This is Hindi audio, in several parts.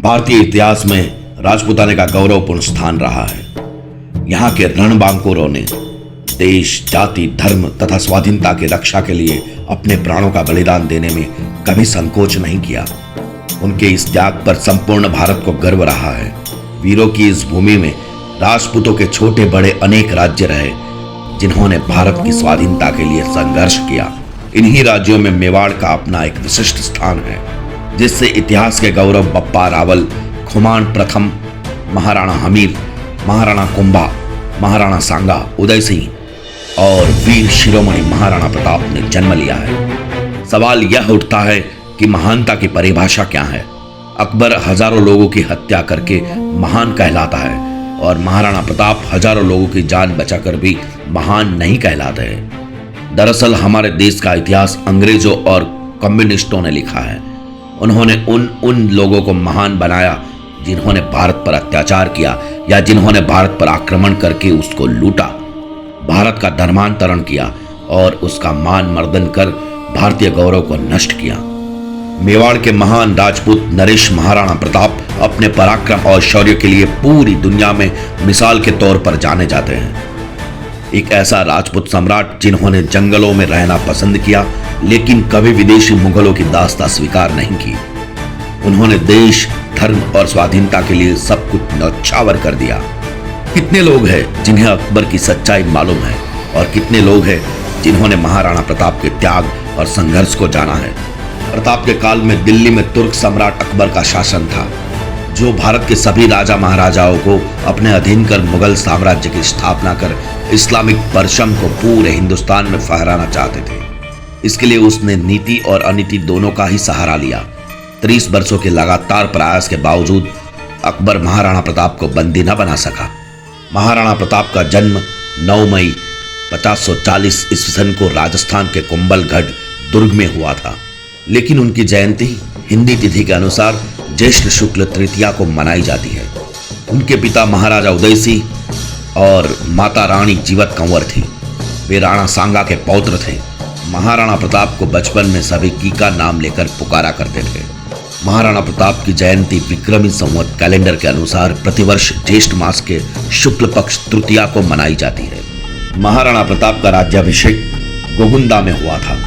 भारतीय इतिहास में राजपूताने का गौरवपूर्ण स्थान रहा है। यहाँ के रणबांकुरों ने देश, जाति, धर्म तथा स्वाधीनता की रक्षा के लिए अपने प्राणों का बलिदान देने में कभी संकोच नहीं किया। उनके इस त्याग पर संपूर्ण भारत को गर्व रहा है। वीरों की इस भूमि में राजपूतों के छोटे बड़े अनेक राज्य रहे, जिन्होंने भारत की स्वाधीनता के लिए संघर्ष किया। इन्हीं राज्यों में मेवाड़ का अपना एक विशिष्ट स्थान है, जिससे इतिहास के गौरव बप्पा रावल, खुमान प्रथम, महाराणा हमीर, महाराणा कुंभा, महाराणा सांगा, उदय सिंह और वीर शिरोमणि महाराणा प्रताप ने जन्म लिया है। सवाल यह उठता है कि महानता की परिभाषा क्या है। अकबर हजारों लोगों की हत्या करके महान कहलाता है और महाराणा प्रताप हजारों लोगों की जान बचाकर भी महान नहीं कहलाते हैं। दरअसल हमारे देश का इतिहास अंग्रेजों और कम्युनिस्टों ने लिखा है। उन्होंने उन लोगों को महान बनाया जिन्होंने भारत पर अत्याचार किया या जिन्होंने भारत पर आक्रमण करके उसको लूटा, भारत का धर्मांतरण किया और उसका मान मर्दन कर भारतीय गौरव को नष्ट किया। मेवाड़ के महान राजपूत नरेश महाराणा प्रताप अपने पराक्रम और शौर्य के लिए पूरी दुनिया में मिसाल के तौर पर जाने जाते हैं। एक ऐसा राजपूत सम्राट जिन्होंने जंगलों में रहना पसंद किया, लेकिन कभी विदेशी मुगलों की दास्ता स्वीकार नहीं की। उन्होंने देश, धर्म और स्वाधीनता के लिए सब कुछ न्यौछावर कर दिया। कितने लोग हैं जिन्हें अकबर की सच्चाई मालूम है और कितने लोग हैं जिन्होंने महाराणा प्रताप के त्याग और संघर्ष को जाना है। प्रताप के काल में दिल्ली में तुर्क सम्राट अकबर का शासन था, जो भारत के सभी राजा महाराजाओं को अपने अधीन कर मुगल साम्राज्य की स्थापना कर इस्लामिक परचम को पूरे हिंदुस्तान में फहराना चाहते थे। इसके लिए उसने नीति और अनीति दोनों का ही सहारा लिया। 30 वर्षों के लगातार प्रयास के बावजूद अकबर महाराणा प्रताप को बंदी न बना सका। महाराणा प्रताप का जन्म 9 मई 1540 ईस्वी सन को राजस्थान के कुंभलगढ़ दुर्ग में हुआ था, लेकिन उनकी जयंती हिंदी तिथि के अनुसार ज्येष्ठ शुक्ल तृतीया को मनाई जाती है। उनके पिता महाराजा उदय सिंह और माता रानी जीवत कंवर थी। वे राणा सांगा के पौत्र थे। महाराणा प्रताप को बचपन में सभी कीका नाम लेकर पुकारा करते थे। महाराणा प्रताप की जयंती विक्रमी संवत कैलेंडर के अनुसार प्रतिवर्ष ज्येष्ठ मास के शुक्ल पक्ष तृतीया को मनाई जाती है। महाराणा प्रताप का राज्याभिषेक गोगुंदा में हुआ था।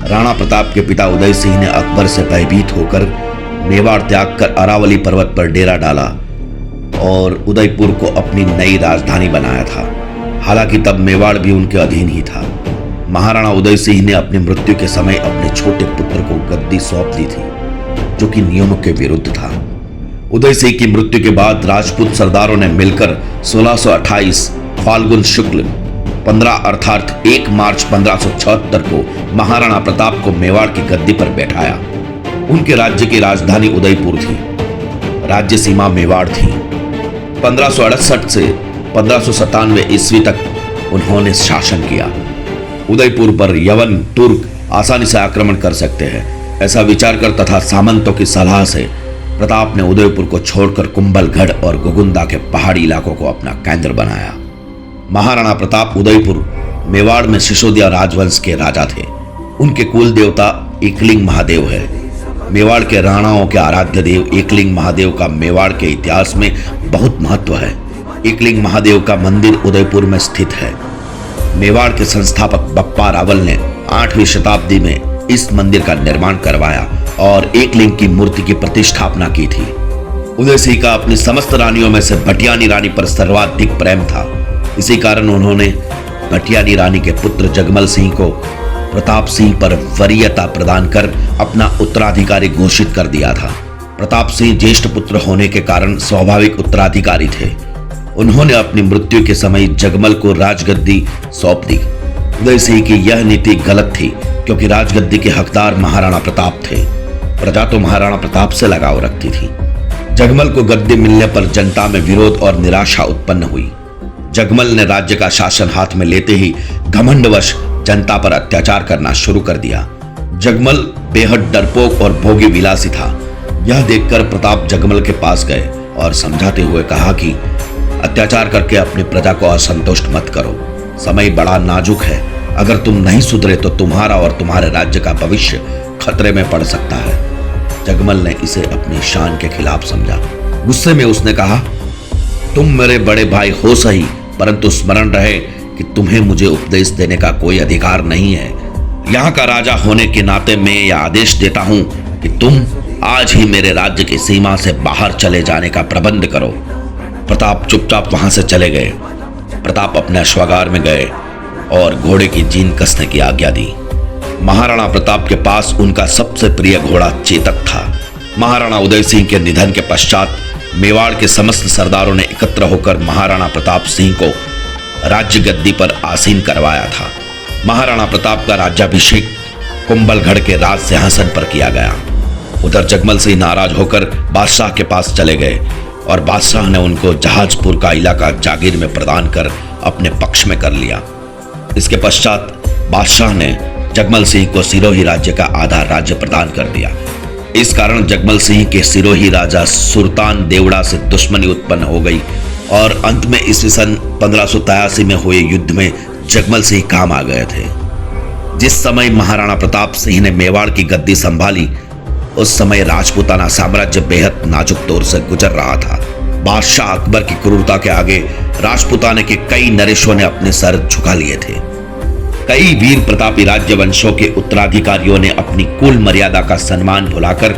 राणा प्रताप के पिता उदय सिंह ने अकबर से भयभीत होकर मेवाड़ त्याग कर अरावली पर्वत पर डेरा डाला और उदयपुर को अपनी नई राजधानी बनाया था। हालांकि तब मेवाड़ भी उनके अधीन ही था। महाराणा उदय सिंह ने अपनी मृत्यु के समय अपने छोटे पुत्र को गद्दी सौंप दी थी, जो कि नियमों के विरुद्ध था। उदय सिंह की मृत्यु के बाद राजपूत सरदारों ने मिलकर 1628 फाल्गुन शुक्ल 15 अर्थात 1 मार्च 1576 को महाराणा प्रताप को मेवाड़ की गद्दी पर बैठाया। उनके राज्य की राजधानी उदयपुर थी। राज्य सीमा मेवाड़ थी। 1568 से 1597 ईस्वी तक उन्होंने शासन किया। उदयपुर पर यवन, तुर्क आसानी से आक्रमण कर सकते हैं, ऐसा विचार कर तथा सामंतों की सलाह से प्रताप ने उदयपुर को छोड़कर कुंभलगढ़ और गोगुंदा के पहाड़ी इलाकों को अपना केंद्र बनाया। महाराणा प्रताप उदयपुर मेवाड़ में सिसोदिया राजवंश के राजा थे। उनके कुल देवता एकलिंग महादेव है। मेवाड़ के राणाओं के आराध्य देव एकलिंग महादेव का मेवाड़ के इतिहास में बहुत महत्व है। एकलिंग महादेव का मंदिर उदयपुर में स्थित है। मेवाड़ के संस्थापक बप्पा रावल ने 8वीं शताब्दी में इस मंदिर का निर्माण करवाया और एकलिंग की मूर्ति की प्रतिष्ठापना की थी। उदय सिंह का अपनी समस्त रानियों में से भटियानी रानी पर सर्वाधिक प्रेम था। इसी कारण उन्होंने भटियानी रानी के पुत्र जगमल सिंह को प्रताप सिंह पर वरीयता प्रदान कर अपना उत्तराधिकारी घोषित कर दिया था। प्रताप सिंह ज्येष्ठ पुत्र होने के कारण स्वाभाविक उत्तराधिकारी थे। उन्होंने अपनी मृत्यु के समय जगमल को राजगद्दी सौंप दी। उदय सिंह की यह नीति गलत थी, क्योंकि राजगद्दी के हकदार महाराणा प्रताप थे। प्रजा तो महाराणा प्रताप से लगाव रखती थी। जगमल को गद्दी मिलने पर जनता में विरोध और निराशा उत्पन्न हुई। जगमल ने राज्य का शासन हाथ में लेते ही घमंडवश जनता पर अत्याचार करना शुरू कर दिया। जगमल बेहद डरपोक और भोगी विलासी था। यह देखकर प्रताप जगमल के पास गए और समझाते हुए कहा कि अत्याचार करके अपनी प्रजा को असंतुष्ट मत करो। समय बड़ा नाजुक है। अगर तुम नहीं सुधरे तो तुम्हारा और तुम्हारे राज्य का भविष्य खतरे में पड़ सकता है। जगमल ने इसे अपनी शान के खिलाफ समझा। गुस्से में उसने कहा, तुम मेरे बड़े भाई हो सही, परंतु स्मरण रहे कि तुम्हें मुझे उपदेश देने का कोई अधिकार नहीं है। यहाँ का राजा होने के नाते मैं यह आदेश देता हूं कि तुम आज ही मेरे राज्य की सीमा से बाहर चले जाने का प्रबंध करो। प्रताप चुपचाप वहां से चले गए। प्रताप अपने अश्वागार में गए और घोड़े की जीन कसने की आज्ञा दी। महाराणा प्रताप के पास उनका सबसे प्रिय घोड़ा चेतक था। महाराणा उदय सिंह के निधन के पश्चात मेवाड़ के समस्त सरदारों ने एकत्र होकर महाराणा प्रताप सिंह को राज्य गद्दी पर आसीन करवाया था। महाराणा प्रताप का राज्याभिषेक कुंभलगढ़ के राज सिंहासन पर किया गया। उधर जगमल सिंह नाराज होकर बादशाह के पास चले गए और बादशाह ने उनको जहाजपुर का इलाका जागीर में प्रदान कर अपने पक्ष में कर लिया। इसके पश्चात बादशाह ने जगमल सिंह को सिरोही राज्य का आधा राज्य प्रदान कर दिया। इस कारण जगमल सिंह के सिरोही राजा सुल्तान देवड़ा से दुश्मनी उत्पन्न हो गई और अंत में ईस्वी सन 1583 में हुए युद्ध में जगमल सिंह काम आ गए थे। जिस समय महाराणा प्रताप सिंह ने मेवाड़ की गद्दी संभाली, उस समय राजपूताना साम्राज्य बेहद नाजुक दौर से गुजर रहा था। बादशाह अकबर की क्रूरता के आगे राजपूताने के कई नरेशों ने अपने सर झुका लिए थे। कई वीर प्रतापी राज्य वंशों के उत्तराधिकारियों ने अपनी कुल मर्यादा का सम्मान भुलाकर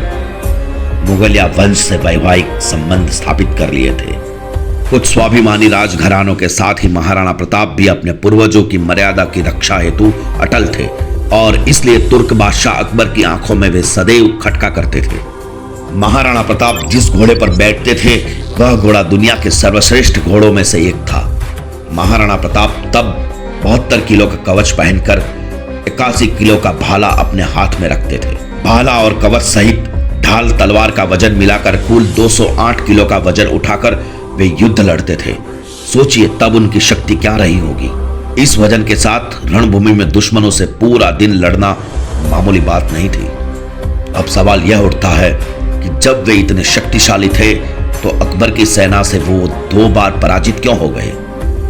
मुगलिया वंश से वैवाहिक संबंध स्थापित कर लिए थे। कुछ स्वाभिमानी राजघरानों के साथ ही महाराणा प्रताप भी अपने पूर्वजों की मर्यादा की रक्षा हेतु अटल थे और इसलिए तुर्क बादशाह अकबर की आंखों में वे सदैव खटका करते थे। महाराणा प्रताप जिस घोड़े पर बैठते थे वह घोड़ा दुनिया के सर्वश्रेष्ठ घोड़ों में से एक था। महाराणा प्रताप तब 72 किलो का कवच पहनकर 81 किलो का भाला अपने हाथ में रखते थे। भाला और कवच सहित ढाल तलवार का वजन मिलाकर कुल 208 किलो का वजन उठाकर वे युद्ध लड़ते थे। सोचिए तब उनकी शक्ति क्या रही होगी। इस वजन के साथ रणभूमि में दुश्मनों से पूरा दिन लड़ना मामूली बात नहीं थी। अब सवाल यह उठता है कि जब वे इतने शक्तिशाली थे तो अकबर की सेना से वो 2 बार पराजित क्यों हो गए।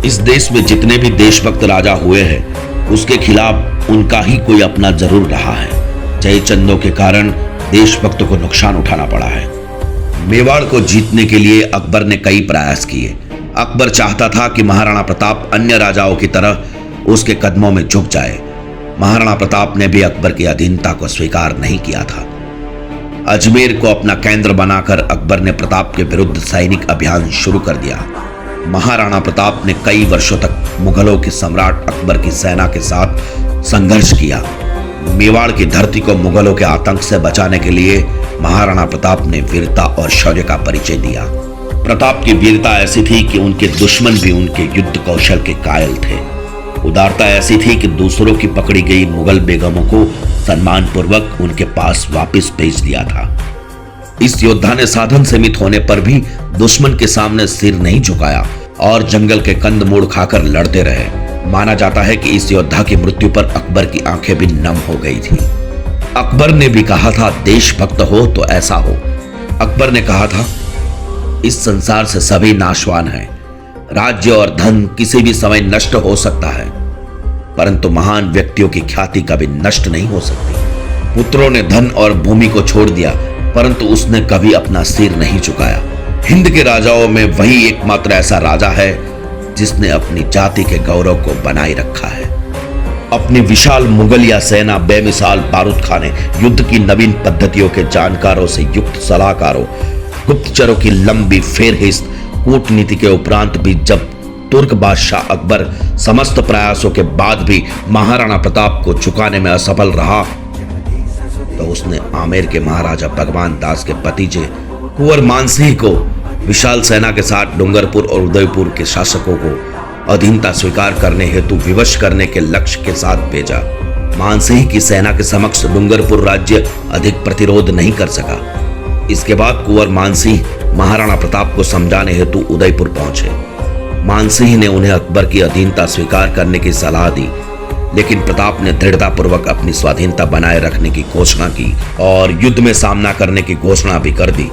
इस देश में जितने भी देशभक्त राजा हुए हैं उसके खिलाफ उनका ही कोई अपना जरूर रहा है। जयचंदों के कारण देशभक्तों को नुकसान उठाना पड़ा है। मेवाड़ को जीतने के लिए अकबर ने कई प्रयास किए। अकबर चाहता था कि महाराणा प्रताप अन्य राजाओं की तरह उसके कदमों में झुक जाए। महाराणा प्रताप ने भी अकबर की अधीनता को स्वीकार नहीं किया था। अजमेर को अपना केंद्र बनाकर अकबर ने प्रताप के विरुद्ध सैनिक अभियान शुरू कर दिया। महाराणा प्रताप ने कई वर्षों तक मुगलों के सम्राट अकबर की सेना के साथ संघर्ष किया। मेवाड़ की धरती को मुगलों के आतंक से बचाने के लिए महाराणा प्रताप ने वीरता और शौर्य का परिचय दिया। प्रताप की वीरता ऐसी थी कि उनके दुश्मन भी उनके युद्ध कौशल के कायल थे। उदारता ऐसी थी कि दूसरों की पकड़ी गई मुगल बेगमों को सम्मान पूर्वक उनके पास वापस भेज दिया था। इस योद्धा ने साधन सीमित होने पर भी दुश्मन के सामने सिर नहीं झुकाया और जंगल के कंदमूल खाकर लड़ते रहे। माना जाता है कि इस योद्धा की मृत्यु पर अकबर की आंखें भी नम हो गई थी। अकबर ने भी कहा था, देशभक्त हो तो ऐसा हो। अकबर ने कहा था, इस संसार से सभी नाशवान हैं। राज्य और धन किसी भी समय नष्ट हो सकता है, परंतु महान व्यक्तियों की ख्याति कभी नष्ट नहीं हो सकती। पुत्रों ने धन और भूमि को छोड़ दिया, परंतु उसने कभी अपना सिर नहीं झुकाया। हिंद के राजाओं में वही एकमात्र ऐसा राजा है जिसने अपनी जाति के गौरव को बनाए रखा है। अपनी विशाल मुगलिया सेना, बेमिसाल बारूद खाने, युद्ध की नवीन पद्धतियों के जानकारों से युक्त सलाहकारों, गुप्तचरों की लंबी फेरहिस्त कूटनीति के उपरांत भी जब तुर्क बादशाह अकबर समस्त प्रयासों के बाद भी महाराणा प्रताप को झुकाने में असफल रहा, तो उसने आमेर के महाराजा भगवान दास के भतीजे कुंवर मानसिंह को विशाल सेना के साथ डूंगरपुर और उदयपुर के शासकों को अधीनता स्वीकार करने हेतु विवश करने के लक्ष्य के साथ भेजा। मानसिंह की सेना के समक्ष डूंगरपुर राज्य अधिक प्रतिरोध नहीं कर सका। इसके बाद कुंवर मानसिंह महाराणा प्रताप को समझाने हेतु उदयपुर पहुंचे। मानसिंह ने उन्हें अकबर की अधीनता स्वीकार करने की सलाह दी, लेकिन प्रताप ने दृढ़तापूर्वक अपनी स्वाधीनता बनाए रखने की घोषणा की और युद्ध में सामना करने की घोषणा भी कर दी।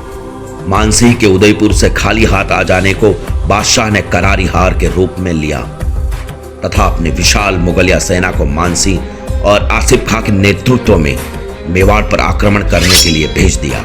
मानसिंह के उदयपुर से खाली हाथ आ जाने को बादशाह ने करारी हार के रूप में लिया तथा अपनी विशाल मुगलिया सेना को मानसिंह और आसिफ खां के नेतृत्व में मेवाड़ पर आक्रमण करने के लिए भेज दिया।